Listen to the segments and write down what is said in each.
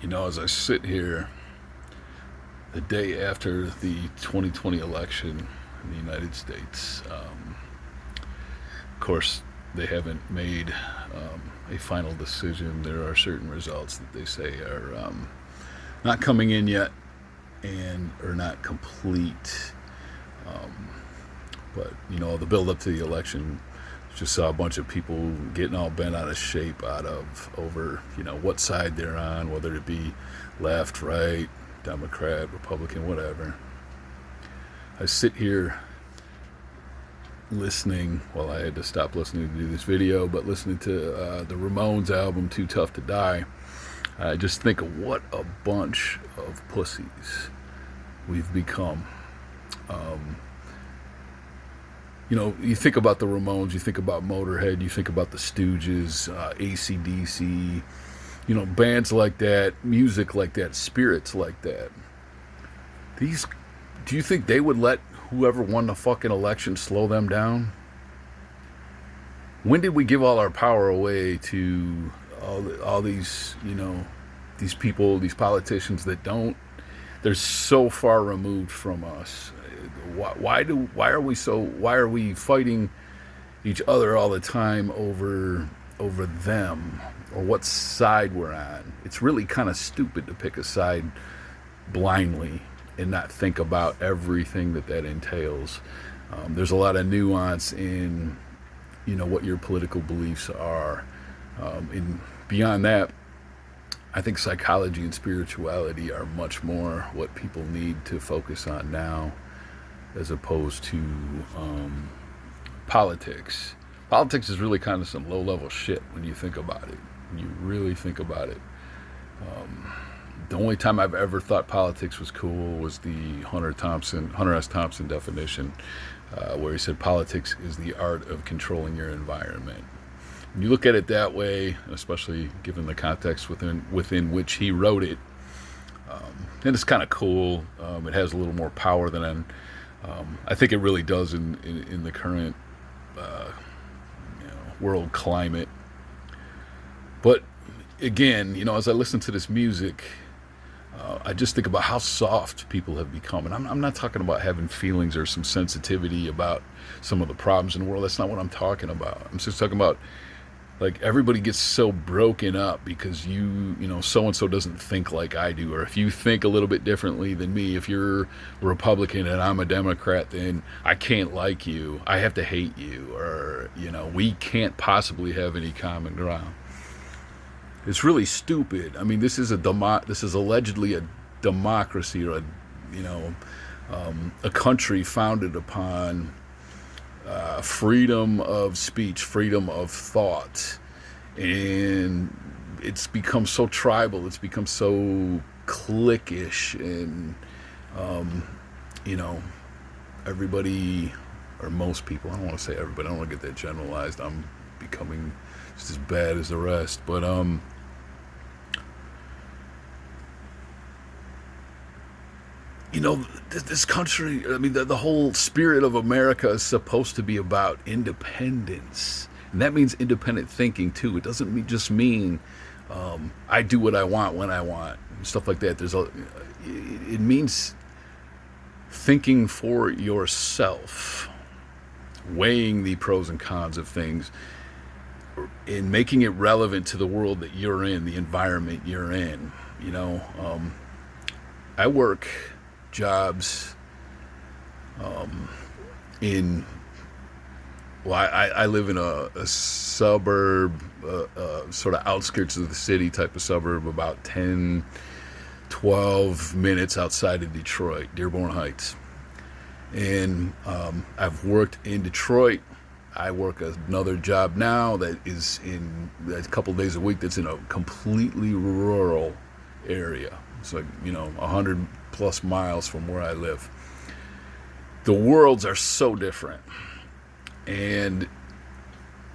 As I sit here the day after the 2020 election in the United States, of course, they haven't made a final decision. There are certain results that they say are not coming in yet and are not complete. Um, but the build up to the election, just saw a bunch of people getting all bent out of shape over what side they're on, whether it be left, right, Democrat, Republican, whatever. I sit here listening. Well, I had to stop listening to do this video, but listening to the Ramones album "Too Tough to Die." I just think of what a bunch of pussies we've become. Um, you think about the Ramones, you think about Motorhead, you think about the Stooges, AC/DC, bands like that, music like that, spirits like that. Do you think they would let whoever won the fucking election slow them down? When did we give all our power away to all these, these people, these politicians that don't? They're so far removed from us. Why are we fighting each other all the time over them, or what side we're on? It's really kind of stupid to pick a side blindly and not think about everything that entails. There's a lot of nuance in what your political beliefs are, and beyond that, I think psychology and spirituality are much more what people need to focus on now, as opposed to politics. Politics is really kind of some low-level shit when you think about it. When you really think about it. The only time I've ever thought politics was cool was the Hunter S. Thompson definition, where he said politics is the art of controlling your environment. When you look at it that way, especially given the context within which he wrote it, and it's kind of cool. It has a little more power than I think it really does in the current world climate. But again, as I listen to this music, I just think about how soft people have become. And I'm not talking about having feelings or some sensitivity about some of the problems in the world. That's not what I'm talking about. I'm just talking about, like, everybody gets so broken up because so-and-so doesn't think like I do. Or if you think a little bit differently than me, if you're a Republican and I'm a Democrat, then I can't like you. I have to hate you. Or, we can't possibly have any common ground. It's really stupid. I mean, this is allegedly a democracy, or a country founded upon freedom of speech, freedom of thought, and it's become so tribal. It's become so cliquish, and everybody, or most people. I don't want to say everybody. I don't want to get that generalized. I'm becoming just as bad as the rest, but this country, I mean, the whole spirit of America is supposed to be about independence. And that means independent thinking, too. It doesn't just mean I do what I want when I want, and stuff like that. It means thinking for yourself, weighing the pros and cons of things, and making it relevant to the world that you're in, the environment you're in. I work jobs I live in a suburb, sort of outskirts of the city type of suburb, about 10, 12 minutes outside of Detroit, Dearborn Heights. And I've worked in Detroit. I work another job now that is in a couple days a week that's in a completely rural area. It's like, 100 plus miles from where I live. The worlds are so different. And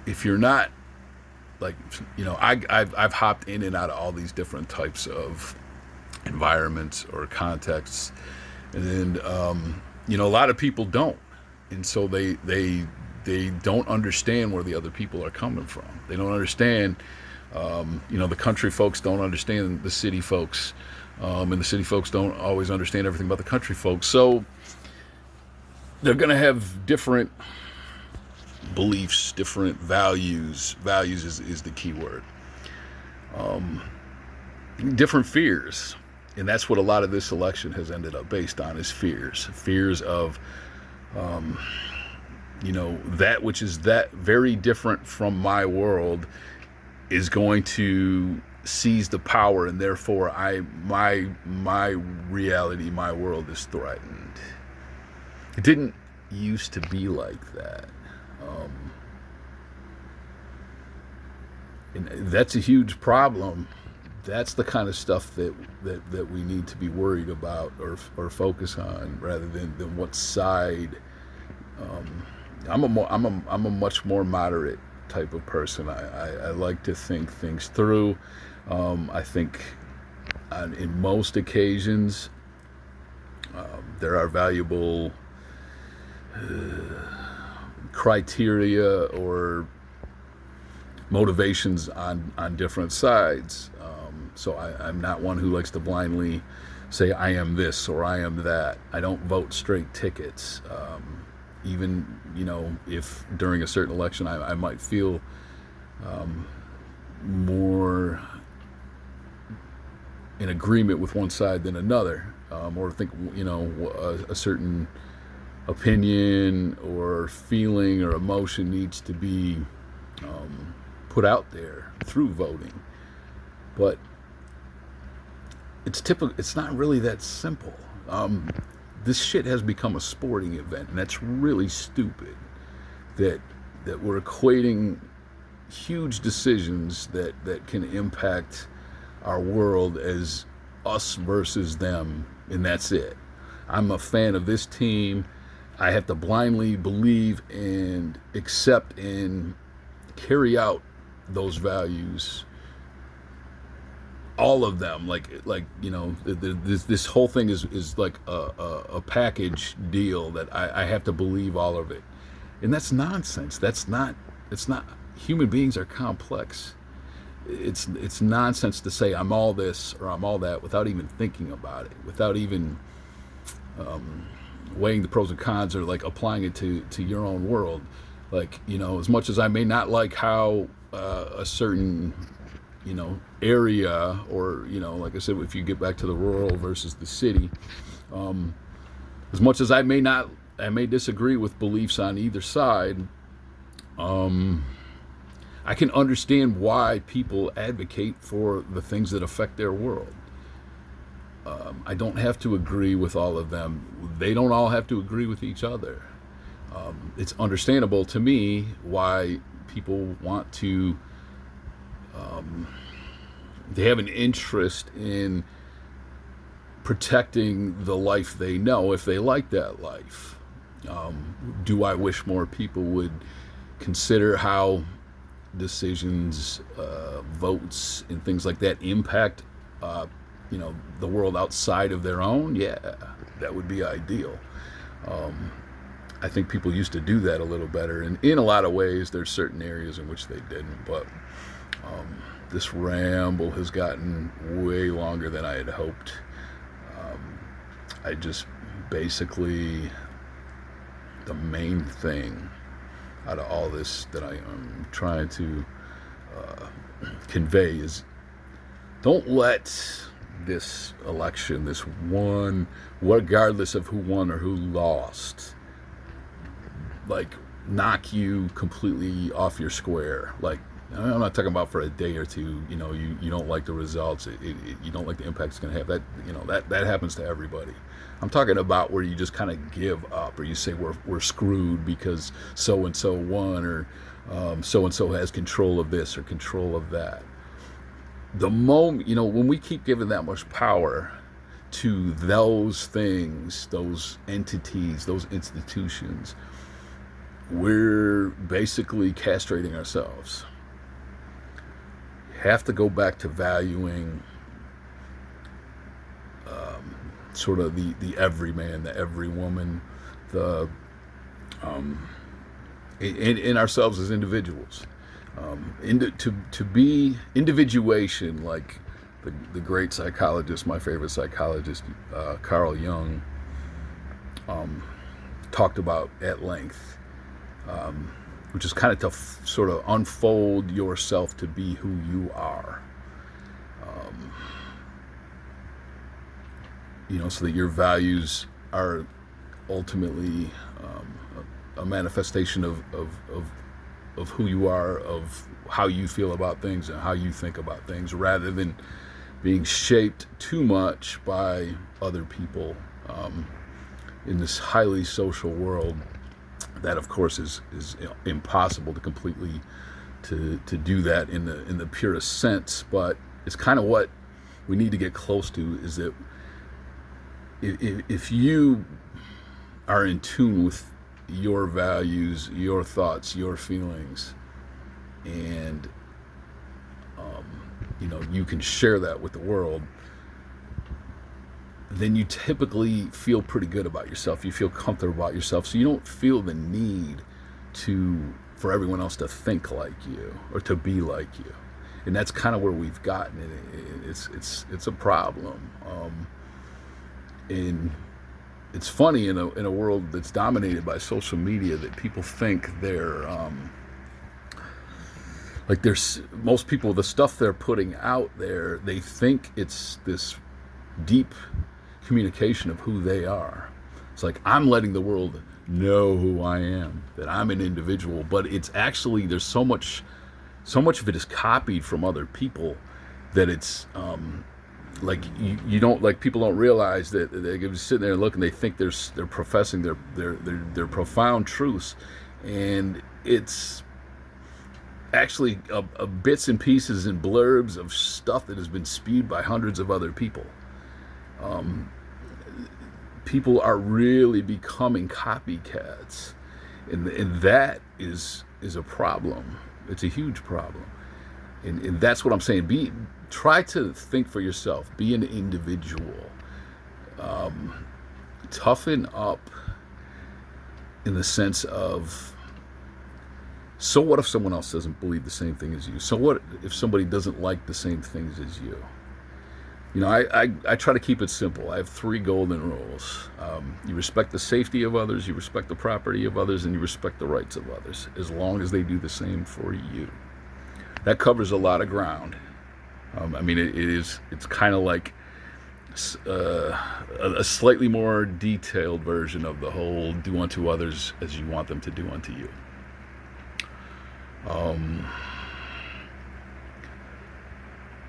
if you're not, like, I've hopped in and out of all these different types of environments or contexts. And, a lot of people don't. And so they don't understand where the other people are coming from. They don't understand The country folks don't understand the city folks, and the city folks don't always understand everything about the country folks. So they're going to have different beliefs, different values. Values is the key word. Different fears. And that's what a lot of this election has ended up based on, is fears. Fears of, that which is that very different from my world is going to seize the power, and therefore my reality, my world is threatened. It didn't used to be like that. And that's a huge problem. That's the kind of stuff that we need to be worried about or focus on, rather than what side. I'm a much more moderate type of person. I like to think things through. I think in most occasions there are valuable criteria or motivations on different sides. So I'm not one who likes to blindly say I am this or I am that. I don't vote straight tickets. Even, if during a certain election I might feel more in agreement with one side than another, or think, a certain opinion or feeling or emotion needs to be put out there through voting. But it's typical. It's not really that simple. This shit has become a sporting event, and that's really stupid. That we're equating huge decisions that can impact our world as us versus them, and that's it. I'm a fan of this team. I have to blindly believe and accept and carry out those values, all of them. This whole thing is like a package deal that I have to believe all of it, and that's nonsense. It's not. Human beings are complex. It's nonsense to say I'm all this or I'm all that without even thinking about it, without even weighing the pros and cons, or like applying it to your own world. As much as I may not like how a certain area, or like I said, if you get back to the rural versus the city, as much as I may disagree with beliefs on either side, I can understand why people advocate for the things that affect their world. I don't have to agree with all of them. They don't all have to agree with each other. It's understandable to me why people want to, they have an interest in protecting the life they know, if they like that life. Do I wish more people would consider how decisions, votes, and things like that impact, the world outside of their own? Yeah, that would be ideal. I think people used to do that a little better, and in a lot of ways there's certain areas in which they didn't. But this ramble has gotten way longer than I had hoped. I just basically, the main thing out of all this that I am trying to convey is, don't let this election, this one, regardless of who won or who lost, knock you completely off your square. I'm not talking about for a day or two. You don't like the results. You don't like the impact it's going to have. That happens to everybody. I'm talking about where you just kind of give up, or you say we're screwed because so and so won, or so and so has control of this or control of that. The moment, when we keep giving that much power to those things, those entities, those institutions, we're basically castrating ourselves. Have to go back to valuing sort of the everyman, the every woman, in ourselves as individuals. To be individuation, like the great psychologist, my favorite psychologist, Carl Jung, talked about at length, which is kind of to sort of unfold yourself to be who you are. So that your values are ultimately a manifestation of who you are, of how you feel about things and how you think about things, rather than being shaped too much by other people in this highly social world. That, of course, is impossible to completely to do that in the purest sense, but it's kind of what we need to get close to. Is that if you are in tune with your values, your thoughts, your feelings, and you can share that with the world, then you typically feel pretty good about yourself. You feel comfortable about yourself, so you don't feel the need for everyone else to think like you or to be like you. And that's kind of where we've gotten it. It's a problem. And it's funny in a world that's dominated by social media that people think they're like there's most people, the stuff they're putting out there, they think it's this deep communication of who they are. It's like, I'm letting the world know who I am, that I'm an individual, but it's actually, there's so much of it is copied from other people that it's like you don't, like, people don't realize that they can sit there and look and they think they're professing their profound truths, and it's actually bits and pieces and blurbs of stuff that has been spewed by hundreds of other people. People are really becoming copycats, and that is a problem. It's a huge problem, and that's what I'm saying. Try to think for yourself. Be an individual. Toughen up in the sense of, so what if someone else doesn't believe the same thing as you? So what if somebody doesn't like the same things as you? I try to keep it simple. I have 3 golden rules. You respect the safety of others, you respect the property of others, and you respect the rights of others, as long as they do the same for you. That covers a lot of ground. It's kind of like a slightly more detailed version of the whole do unto others as you want them to do unto you.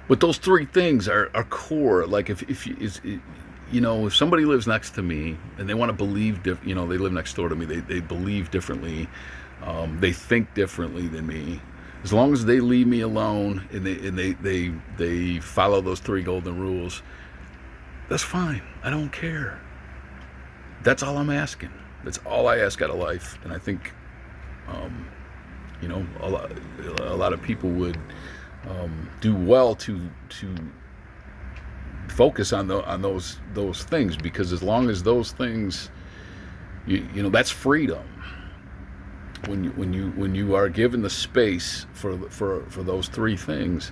But those 3 things are core. Like if somebody lives next to me and they want to believe they live next door to me, they believe differently, they think differently than me. As long as they leave me alone and they follow those 3 golden rules, that's fine. I don't care. That's all I'm asking. That's all I ask out of life. And I think, a lot of people would do well to focus on those things, because as long as those things, that's freedom. When you are given the space for those 3 things,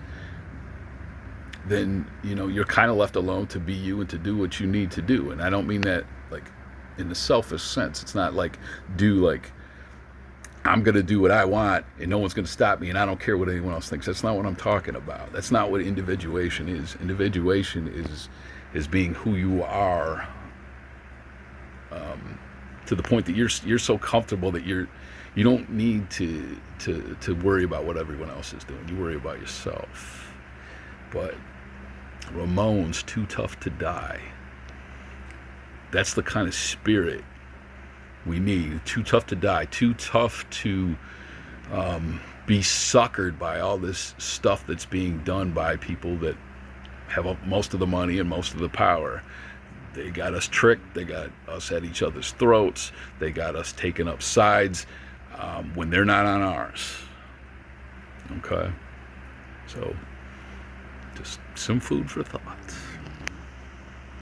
then you're kind of left alone to be you and to do what you need to do. And I don't mean that like in the selfish sense. It's not like I'm going to do what I want and no one's going to stop me and I don't care what anyone else thinks. That's not what I'm talking about. That's not what individuation is. Individuation is being who you are, to the point that you're so comfortable that you don't need to worry about what everyone else is doing. You worry about yourself. But Ramones, Too Tough to Die. That's the kind of spirit we need. Too tough to die. Too tough to be suckered by all this stuff that's being done by people that have most of the money and most of the power. They got us tricked. They got us at each other's throats. They got us taking up sides when they're not on ours. Okay? So, just some food for thought.